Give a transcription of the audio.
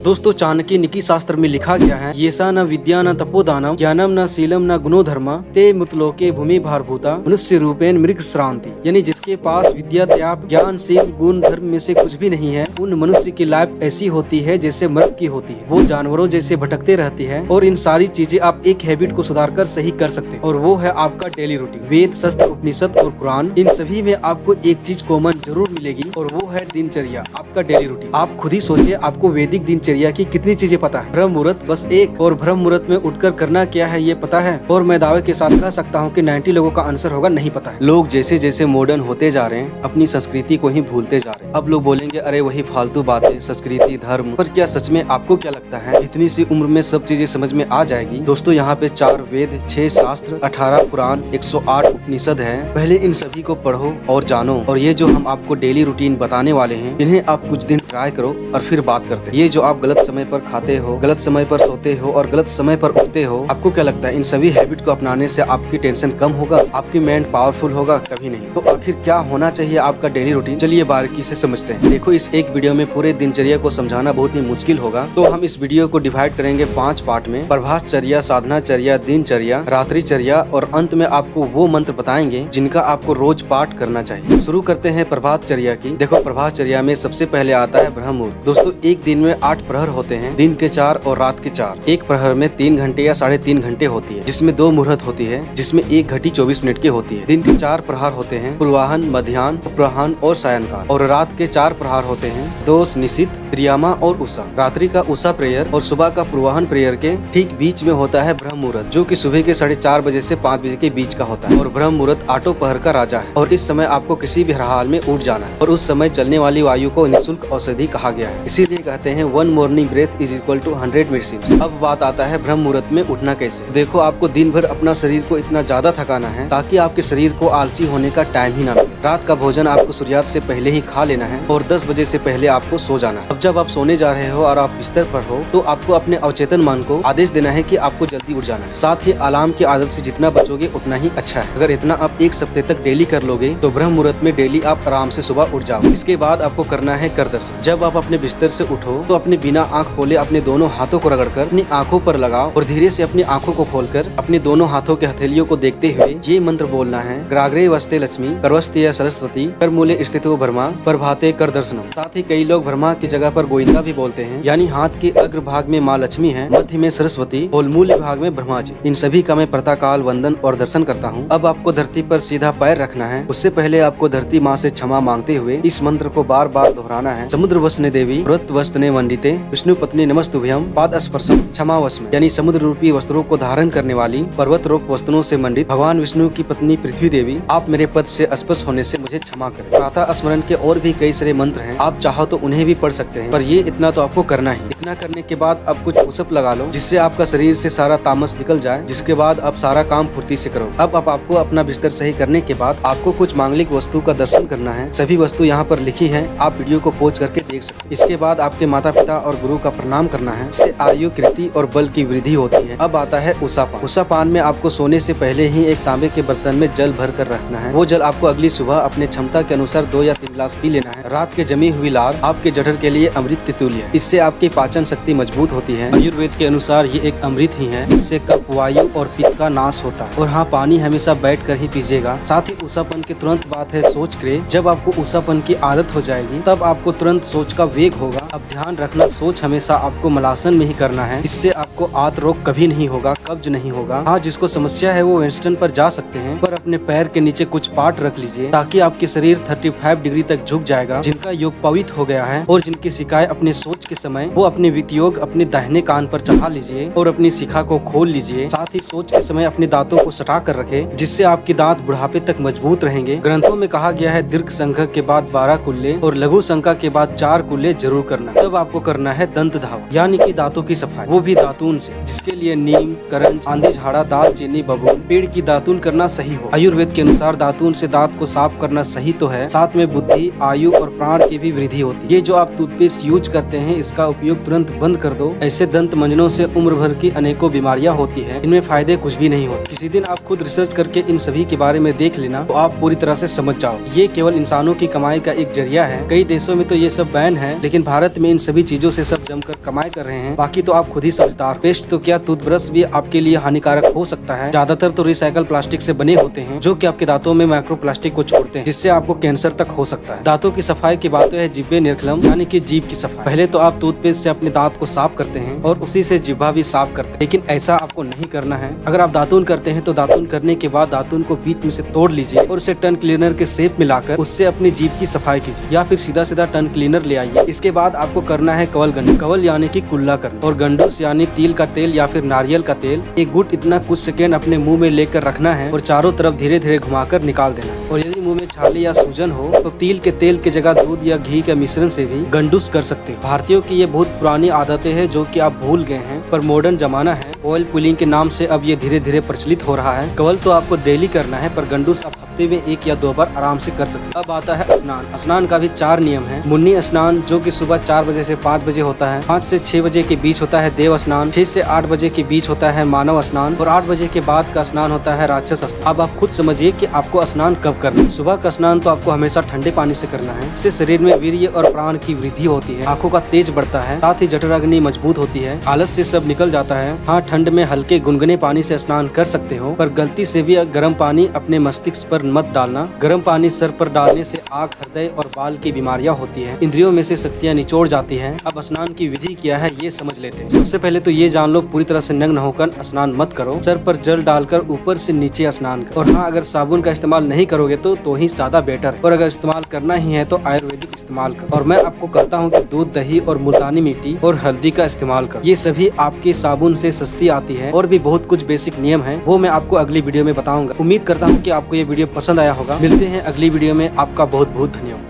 दोस्तों चाणक्य नीति शास्त्र में लिखा गया है, येषा न विद्या न तपोदानम ज्ञानम न शीलम न गुणो धर्म ते मुतलोके भूमि भारभूता मनुष्य रूपेण मृग श्रांति। यानी जिसके पास विद्या त्याग ज्ञान शील गुण धर्म में से कुछ भी नहीं है, उन मनुष्य की लाइफ ऐसी होती है जैसे मृग की होती है। वो जानवरों जैसे भटकते रहती है और इन सारी चीजें आप एक हैबिट को सुधार कर सही कर सकते हैं, और वो है आपका डेली रूटीन। वेद शास्त्र उपनिषद और कुरान, इन सभी में आपको एक चीज कॉमन जरूर मिलेगी, और वो है दिनचर्या, आपका डेली रूटीन। आप खुद ही सोचिए, आपको वैदिक दिनचर्या की कितनी चीजें पता है। ब्रह्म मुहूर्त बस एक, और ब्रह्म मुहूर्त में उठकर करना क्या है ये पता है। और मैं दावे के साथ कह सकता हूँ कि 90 लोगों का आंसर होगा नहीं पता है। लोग जैसे जैसे मॉडर्न होते जा रहे हैं, अपनी संस्कृति को ही भूलते जा रहे हैं। अब लोग बोलेंगे अरे वही फालतू बातें, संस्कृति धर्म, पर क्या सच में आपको क्या लगता है इतनी सी उम्र में सब चीजें समझ में आ जाएगी? दोस्तों यहाँ पे 4 वेद, 6 शास्त्र, 18 पुराण, 108 उपनिषद है। पहले इन सभी को पढ़ो और जानो, और ये जो हम आपको डेली रूटीन बताने वाले हैं, इन्हें आप कुछ दिन ट्राई करो और फिर बात करते हैं। ये जो आप गलत समय पर खाते हो, गलत समय पर सोते हो और गलत समय पर उठते हो, आपको क्या लगता है इन सभी हैबिट को अपनाने से आपकी टेंशन कम होगा, आपकी माइंड पावरफुल होगा? कभी नहीं। तो आखिर क्या होना चाहिए आपका डेली रूटीन? चलिए बारीकी से समझते हैं। देखो इस एक वीडियो में पूरे दिनचर्या को समझाना बहुत ही मुश्किल होगा, तो हम इस वीडियो को डिवाइड करेंगे 5 पार्ट में। प्रभातचर्या, साधनाचर्या, दिनचर्या, रात्रिचर्या, और अंत में आपको वो मंत्र बताएंगे जिनका आपको रोज पाठ करना चाहिए। शुरू करते हैं प्रभातचर्या की। देखो प्रभातचर्या में सबसे पहले आता है ब्रह्म मुहूर्त। दोस्तों एक दिन में 8 प्रहर होते हैं, दिन के 4 और रात के 4। एक प्रहर में 3 घंटे या 3.5 घंटे होती है, जिसमें 2 मुहूर्त होती है, जिसमें 1 घंटी 24 मिनट की होती है। दिन के 4 प्रहार होते हैं, पूर्वाहन, मध्याह्न, अपराह्न और सायंकाल। और रात के 4 प्रहार होते हैं, दोष, निशित, प्रियामा और उषा। रात्रि का उषा प्रेयर और सुबह का पूर्वाहन प्रेयर के ठीक बीच में होता है ब्रह्म मुहूर्त, जो कि सुबह के 4:30 बजे से 5 बजे के बीच का होता है। और ब्रह्म मुहूर्त 8 पहर का राजा है, और इस समय आपको किसी भी हाल में उठ जाना है। और उस समय चलने वाली वायु को निःशुल्क औषधि कहा गया है, इसीलिए कहते हैं 1 morning breath is equal to 100 medicine. अब बात आता है ब्रह्म मुहूर्त में उठना कैसे। देखो आपको दिन भर अपना शरीर को इतना ज्यादा थकाना है ताकि आपके शरीर को आलसी होने का टाइम ही ना मिले। रात का भोजन आपको सूर्यास्त से पहले ही खा लेना है, और 10 बजे से पहले आपको सो जाना है। अब जब आप सोने जा रहे हो और आप बिस्तर पर हो, तो आपको अपने अवचेतन मन को आदेश देना है कि आपको जल्दी उठ जाना है। साथ ही अलार्म की आदत से जितना बचोगे उतना ही अच्छा है। अगर इतना आप 1 सप्ताह तक डेली कर लोगे तो ब्रह्म मुहूर्त में डेली आप आराम से सुबह उठ जाओ। इसके बाद आपको करना है कर दर्शन। जब आप अपने बिस्तर से उठो तो अपने बिना आँख खोले अपने दोनों हाथों को रगड़कर अपनी आंखों पर लगाओ, और धीरे से अपनी आंखों को खोलकर अपने दोनों हाथों के हथेलियों को देखते हुए ये मंत्र बोलना है, ग्राग्रे वस्ते लक्ष्मी, करवस्ते सरस्वती, कर मूले स्थितो ब्रह्मा, प्रभाते कर दर्शनम। साथ ही कई लोग ब्रह्मा की जगह पर गोविंदा भी बोलते हैं, यानी हाथ के अग्र भाग में माँ लक्ष्मी है, मध्य में सरस्वती और मूल भाग में ब्रह्मा जी। इन सभी का मैं प्रातःकाल वंदन और दर्शन करता हूँ। अब आपको धरती पर सीधा पैर रखना है। उससे पहले आपको धरती माँ से क्षमा मांगते हुए इस मंत्र को बार बार दोहराना है। समुद्र वसने देवी, व्रत वस्तने वंदिते, विष्णु पत्नी नमस्तुभ्यम, पाद स्पर्शम क्षमा वस्म। यानी समुद्र रूपी वस्त्रों को धारण करने वाली, पर्वत रूप वस्तुओं से मंडित भगवान विष्णु की पत्नी पृथ्वी देवी, आप मेरे पद से स्पर्श होने से मुझे क्षमा करें। प्रातः स्मरण के और भी कई सारे मंत्र हैं, आप चाहो तो उन्हें भी पढ़ सकते हैं, पर ये इतना तो आपको करना ही। इतना करने के बाद अब कुछ पुशअप लगा लो, जिससे आपका शरीर से सारा तामस निकल जाए, जिसके बाद आप सारा काम फुर्ती से करो। अब आपको अपना बिस्तर सही करने के बाद आपको कुछ मांगलिक वस्तु का दर्शन करना है। सभी वस्तु यहाँ पर लिखी है, आप वीडियो को पॉज करके देख सकते हैं। इसके बाद आपके माता पिता और गुरु का प्रणाम करना है, इससे आयु, कीर्ति और बल की वृद्धि होती है। अब आता है उषापान। उषापान में आपको सोने से पहले ही एक तांबे के बर्तन में जल भर कर रखना है। वो जल आपको अगली सुबह अपने क्षमता के अनुसार 2 या 3 गिलास पी लेना है। रात के जमी हुई लार आपके जठर के लिए अमृत तुल्य है, इससे आपकी पाचन शक्ति मजबूत होती है। आयुर्वेद के अनुसार ये एक अमृत ही है, इससे कफ, वायु और पित्त का नाश होता है। और हाँ, पानी हमेशा बैठ कर ही पीजिएगा। साथ ही उषापन की तुरंत बात है सोच क्रिया। जब आपको उषापन की आदत हो जाएगी तब आपको तुरंत सोच का वेग होगा। अब ध्यान रखना, सोच हमेशा आपको मलासन में ही करना है, इससे आपको आंत रोग कभी नहीं होगा, कब्ज नहीं होगा। हाँ, जिसको समस्या है वो वेस्टर्न पर जा सकते हैं, पर अपने पैर के नीचे कुछ पार्ट रख लीजिए ताकि आपके शरीर 35 डिग्री तक झुक जाएगा। जिनका योग पवित्र हो गया है और जिनकी शिकायत अपने सोच के समय, वो अपने वित्तयोग अपने दाहिने कान पर चढ़ा लीजिए और अपनी शिखा को खोल लीजिए। साथ ही सोच के समय अपने दांतों को सटा कर रखे, जिससे आपके दांत बुढ़ापे तक मजबूत रहेंगे। ग्रंथों में कहा गया है दीर्घ संघ के बाद 12 कुल्ले और लघु संख्या के बाद 4 कुल्ले जरूर करना। तब आपको करना है दंत धावा, यानी कि दांतों की सफाई, वो भी दांतों दातून से, जिसके लिए नीम, करंज, आंधी झाड़ा, दालचीनी, बबूल, पेड़ की दातून करना सही हो। आयुर्वेद के अनुसार दातून से दांत को साफ करना सही तो है, साथ में बुद्धि, आयु और प्राण की भी वृद्धि होती है। ये जो आप टूथपेस्ट यूज करते हैं, इसका उपयोग तुरंत बंद कर दो। ऐसे दंत मंजनों से उम्र भर की अनेकों बीमारियां होती है, इनमें फायदे कुछ भी नहीं होते। किसी दिन आप खुद रिसर्च करके इन सभी के बारे में देख लेना, तो आप पूरी तरह से समझ जाओ। ये केवल इंसानों की कमाई का एक जरिया है। कई देशों में तो ये सब बैन है, लेकिन भारत में इन सभी चीजों से सब जमकर कमाई कर रहे हैं। बाकी तो आप खुद ही समझदार। पेस्ट तो क्या, टूथब्रश भी आपके लिए हानिकारक हो सकता है। ज्यादातर तो रिसाइकल प्लास्टिक से बने होते हैं, जो कि आपके दांतों में माइक्रो प्लास्टिक को छोड़ते हैं, जिससे आपको कैंसर तक हो सकता है। दांतों की सफाई की बात है जिब्बे निर्खलम, यानी कि जीभ की सफाई। पहले तो आप टूथपेस्ट से अपने दांत को साफ करते हैं और उसी से जिब्बा भी साफ करते हैं, लेकिन ऐसा आपको नहीं करना है। अगर आप दातून करते हैं तो दातून करने के बाद दातून को बीच में से तोड़ लीजिए और उसे टंग क्लीनर के शेप में लाकर उससे अपनी जीभ की सफाई कीजिए, या फिर सीधा सीधा टंग क्लीनर ले आइए। इसके बाद आपको करना है कवल गंडूस। कवल यानी कि कुल्ला करना, और गंडूस यानी तिल का तेल या फिर नारियल का तेल। एक गुट इतना कुछ सेकेंड अपने मुंह में लेकर रखना है और चारों तरफ धीरे धीरे घुमाकर निकाल देना है। और यदि मुंह में छाले या सूजन हो तो तिल के तेल की जगह दूध या घी के मिश्रण से भी गंडूस कर सकते हैं। भारतीयों की ये बहुत पुरानी आदतें हैं जो कि आप भूल गए हैं, पर मॉडर्न जमाना है, ऑयल पुलिंग के नाम से अब ये धीरे धीरे प्रचलित हो रहा है। कवल तो आपको डेली करना है, पर गंडूस आप हफ्ते में 1 या 2 बार आराम से कर सकते हैं। अब आता है स्नान। स्नान का भी 4 नियम है। मुन्नी स्नान, जो कि सुबह 4 बजे से 5 बजे होता है। 5 से 6 बजे के बीच होता है देव स्नान। 6 से 8 बजे के बीच होता है मानव स्नान, और 8 बजे के बाद का स्नान होता है राक्षस स्नान। अब आप खुद समझिए कि आपको स्नान कब करना है। सुबह का स्नान तो आपको हमेशा ठंडे पानी से करना है। इससे शरीर में वीर्य और प्राण की वृद्धि होती है, आंखों का तेज बढ़ता है, साथ ही जठराग्नि मजबूत होती है, आलस से सब निकल जाता है। हाँ, ठंड में हल्के गुनगुने पानी से स्नान कर सकते हो, पर गलती से भी गर्म पानी अपने मस्तिष्क पर मत डालना। गर्म पानी सर पर डालने से आँख, हृदय और बाल की बीमारियां होती है, इंद्रियों में से शक्तियां निचोड़ जाती है। अब स्नान की विधि क्या है ये समझ लेते हैं। सबसे पहले तो ये जान लो, पूरी तरह से नग्न होकर स्नान मत करो। सर पर जल डालकर ऊपर से नीचे स्नान करो। और हाँ, अगर साबुन का इस्तेमाल नहीं करोगे तो ही ज्यादा बेटर है, और अगर इस्तेमाल करना ही है तो आयुर्वेदिक इस्तेमाल करो। और मैं आपको कहता हूँ कि दूध, दही और मुल्तानी मिट्टी और हल्दी का इस्तेमाल करो। ये सभी आपके साबुन से सस्ती आती है, और भी बहुत कुछ बेसिक नियम है, वो मैं आपको अगली वीडियो में बताऊंगा। उम्मीद करता हूँ कि आपको ये वीडियो पसंद आया होगा। मिलते हैं अगली वीडियो में। आपका बहुत बहुत धन्यवाद।